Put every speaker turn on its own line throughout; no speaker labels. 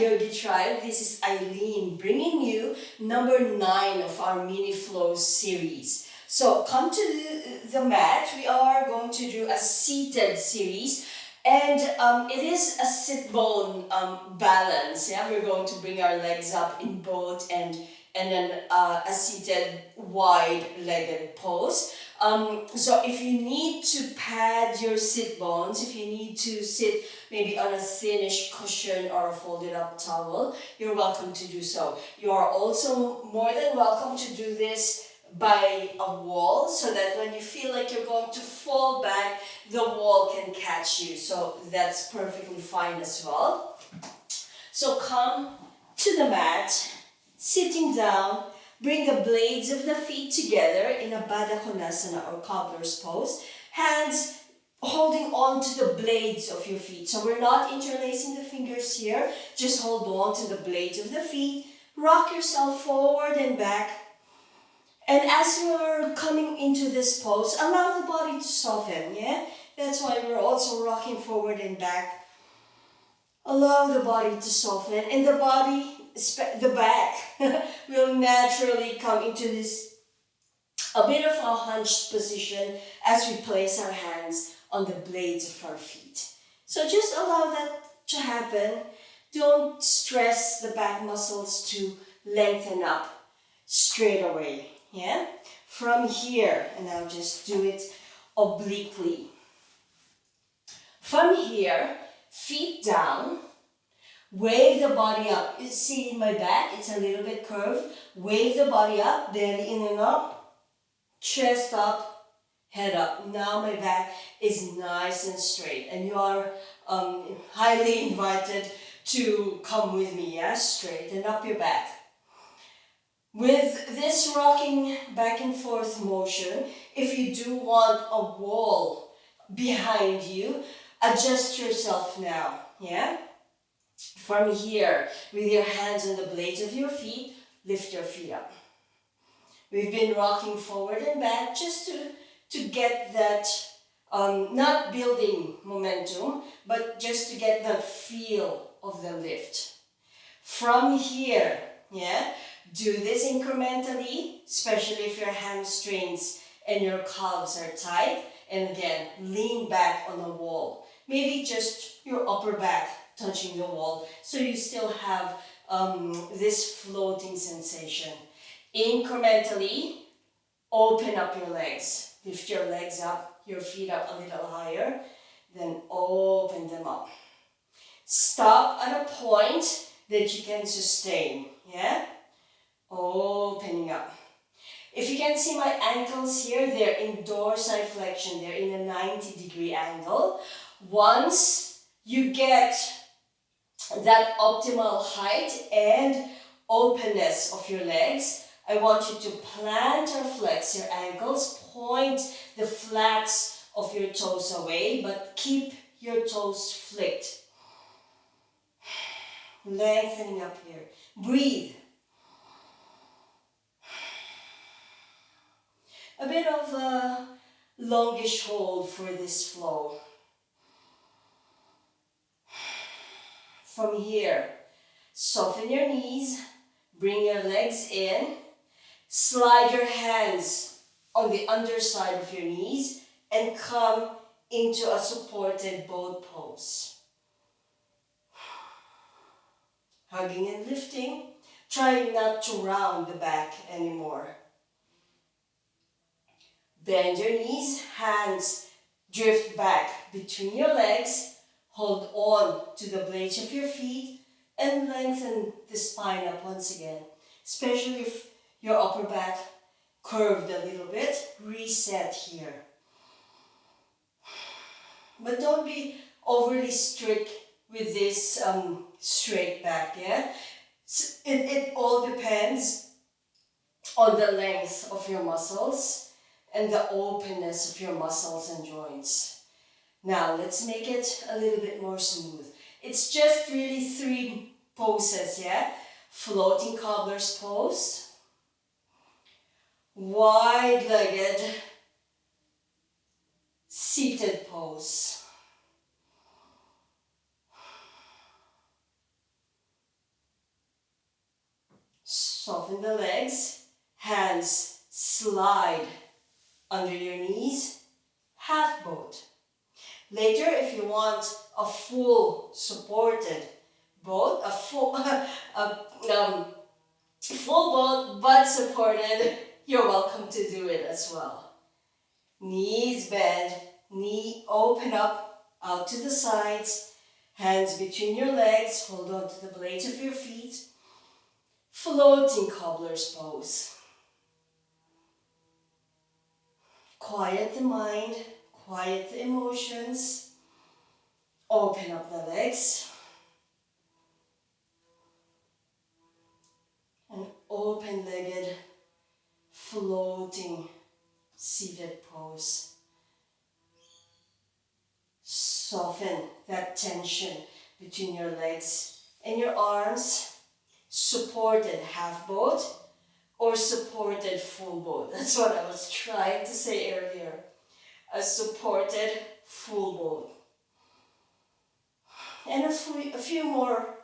Yogi Tribe. This is Eileen bringing you number 9 of our mini flow series. So come to the mat. We are going to do a seated series, and it is a sit bone balance. Yeah, we're going to bring our legs up in both and then a seated wide-legged pose. So if you need to pad your sit bones, if you need to sit maybe on a thinnish cushion or a folded up towel, you're welcome to do so. You are also more than welcome to do this by a wall, so that when you feel like you're going to fall back, the wall can catch you. So that's perfectly fine as well. So come to the mat, sitting down. Bring the blades of the feet together in a Baddha Konasana or cobbler's pose. Hands holding on to the blades of your feet. So we're not interlacing the fingers here. Just hold on to the blades of the feet. Rock yourself forward and back. And as you're coming into this pose, allow the body to soften, yeah? That's why we're also rocking forward and back. Allow the body to soften, and the back will naturally come into this a bit of a hunched position as we place our hands on the blades of our feet. So just allow that to happen. Don't stress the back muscles to lengthen up straight away. Yeah? From here, and I'll just do it obliquely. From here, feet down. Wave the body up. You see in my back, it's a little bit curved. Wave the body up, belly in and up, chest up, head up. Now my back is nice and straight, and you are highly invited to come with me, yeah? Straighten up your back. With this rocking back and forth motion, if you do want a wall behind you, adjust yourself now, yeah? From here, with your hands on the blades of your feet, lift your feet up. We've been rocking forward and back just to get that, not building momentum, but just to get that feel of the lift. From here, yeah, do this incrementally, especially if your hamstrings and your calves are tight. And again, lean back on the wall. Maybe just your upper back touching the wall, so you still have this floating sensation. Incrementally, open up your legs. Lift your legs up, your feet up a little higher, then open them up. Stop at a point that you can sustain, yeah? Opening up. If you can see my ankles here, they're in dorsiflexion, they're in a 90-degree angle. Once you get that optimal height and openness of your legs, I want you to plant or flex your ankles, point the flats of your toes away, but keep your toes flicked. Lengthening up here. Breathe. A bit of a longish hold for this flow. From here, soften your knees, bring your legs in, slide your hands on the underside of your knees, and come into a supported boat pose. Hugging and lifting, trying not to round the back anymore. Bend your knees, hands drift back between your legs. Hold on to the blades of your feet and lengthen the spine up once again. Especially if your upper back curved a little bit, reset here. But don't be overly strict with this straight back, yeah? It all depends on the length of your muscles and the openness of your muscles and joints. Now, let's make it a little bit more smooth. It's just really 3 poses, yeah? Floating cobbler's pose. Wide-legged seated pose. Soften the legs. Hands slide under your knees. Half boat. Later, if you want a full supported boat, a full boat but supported, you're welcome to do it as well. Knees bend, knee open up, out to the sides, hands between your legs, hold on to the blades of your feet. Floating cobbler's pose. Quiet the mind, quiet the emotions. Open up the legs. An open-legged, floating, seated pose. Soften that tension between your legs and your arms. Supported half boat or supported full boat. That's what I was trying to say earlier. A supported full boat. And a few more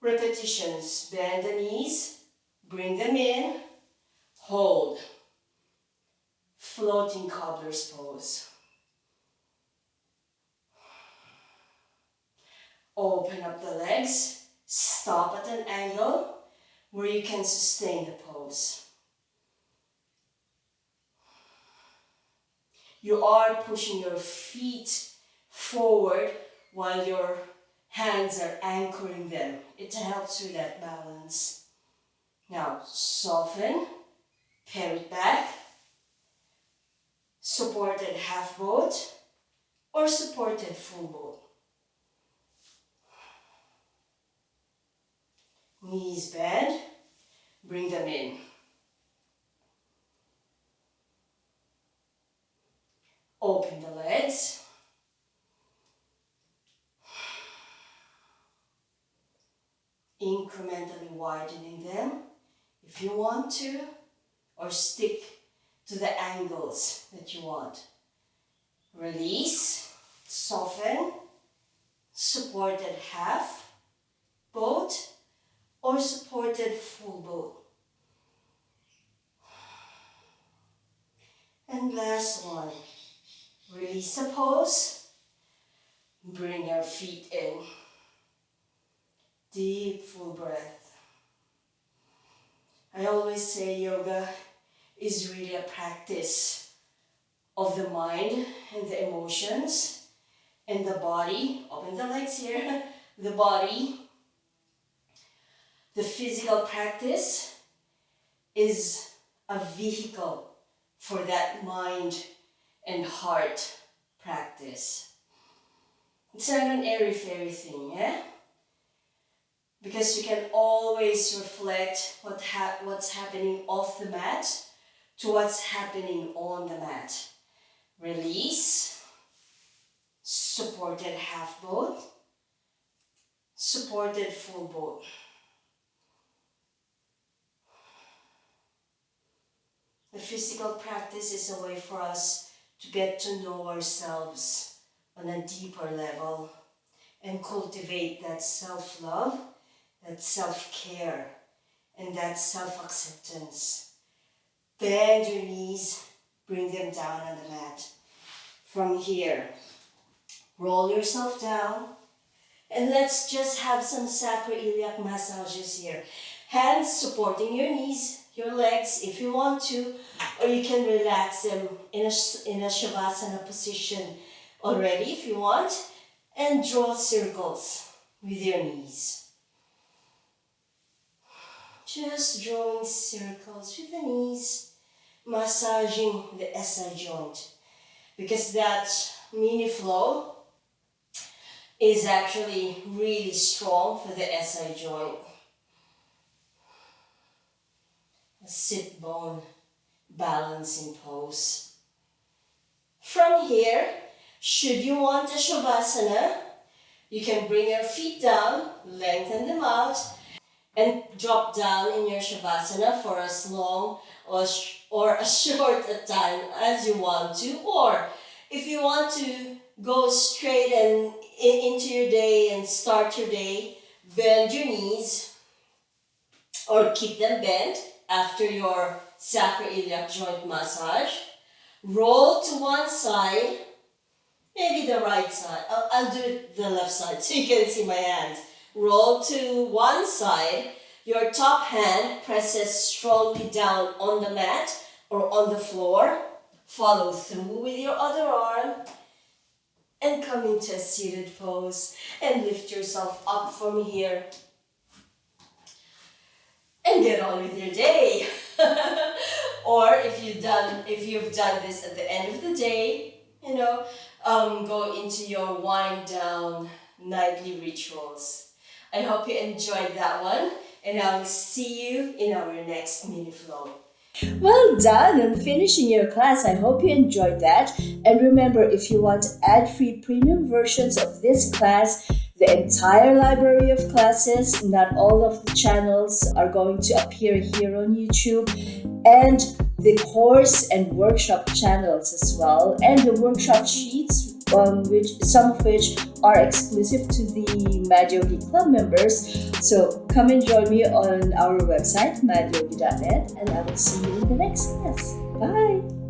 repetitions. Bend the knees, bring them in, hold. Floating cobbler's pose. Open up the legs, stop at an angle where you can sustain the pose. You are pushing your feet forward while your hands are anchoring them. It helps with that balance. Now, soften, pare it back, supported half boat or supported full boat. Knees bend, bring them in. Open the legs. Incrementally widening them if you want to, or stick to the angles that you want. Release, soften, supported half boat or supported full boat. And last one, release the pose, bring your feet in. Deep, full breath. I always say yoga is really a practice of the mind and the emotions and the body. Open the legs here. The body. The physical practice is a vehicle for that mind and heart practice. It's not an airy-fairy thing, yeah? Because you can always reflect what's happening off the mat to what's happening on the mat. Release, supported half boat, supported full boat. The physical practice is a way for us to get to know ourselves on a deeper level and cultivate that self-love, that self-care, and that self-acceptance. Bend your knees, bring them down on the mat. From here, roll yourself down, and let's just have some sacroiliac massages here. Hands supporting your knees, your legs if you want to, or you can relax them in a shavasana position already if you want, and draw circles with your knees. Just drawing circles with the knees, massaging the SI joint, because that mini flow is actually really strong for the SI joint. A sit bone balancing pose. From here, should you want a shavasana, you can bring your feet down, lengthen them out, and drop down in your shavasana for as long or as short a time as you want to. Or if you want to go straight and into your day and start your day, bend your knees or keep them bent after your sacroiliac joint massage. Roll to one side, maybe the right side. I'll do it the left side so you can see my hands. Roll to one side. Your top hand presses strongly down on the mat or on the floor. Follow through with your other arm and come into a seated pose and lift yourself up from here and get on with your day. Or if you've done this at the end of the day, go into your wind down nightly rituals. I hope you enjoyed that one, and I will see you in our next mini flow. Well done on finishing your class. I hope you enjoyed that. And remember, if you want ad-free premium versions of this class, the entire library of classes, not all of the channels are going to appear here on YouTube, and the course and workshop channels as well, and the workshop sheets, some of which are exclusive to the Mad Yogi Club members. So come and join me on our website, madyogi.net, and I will see you in the next class. Bye!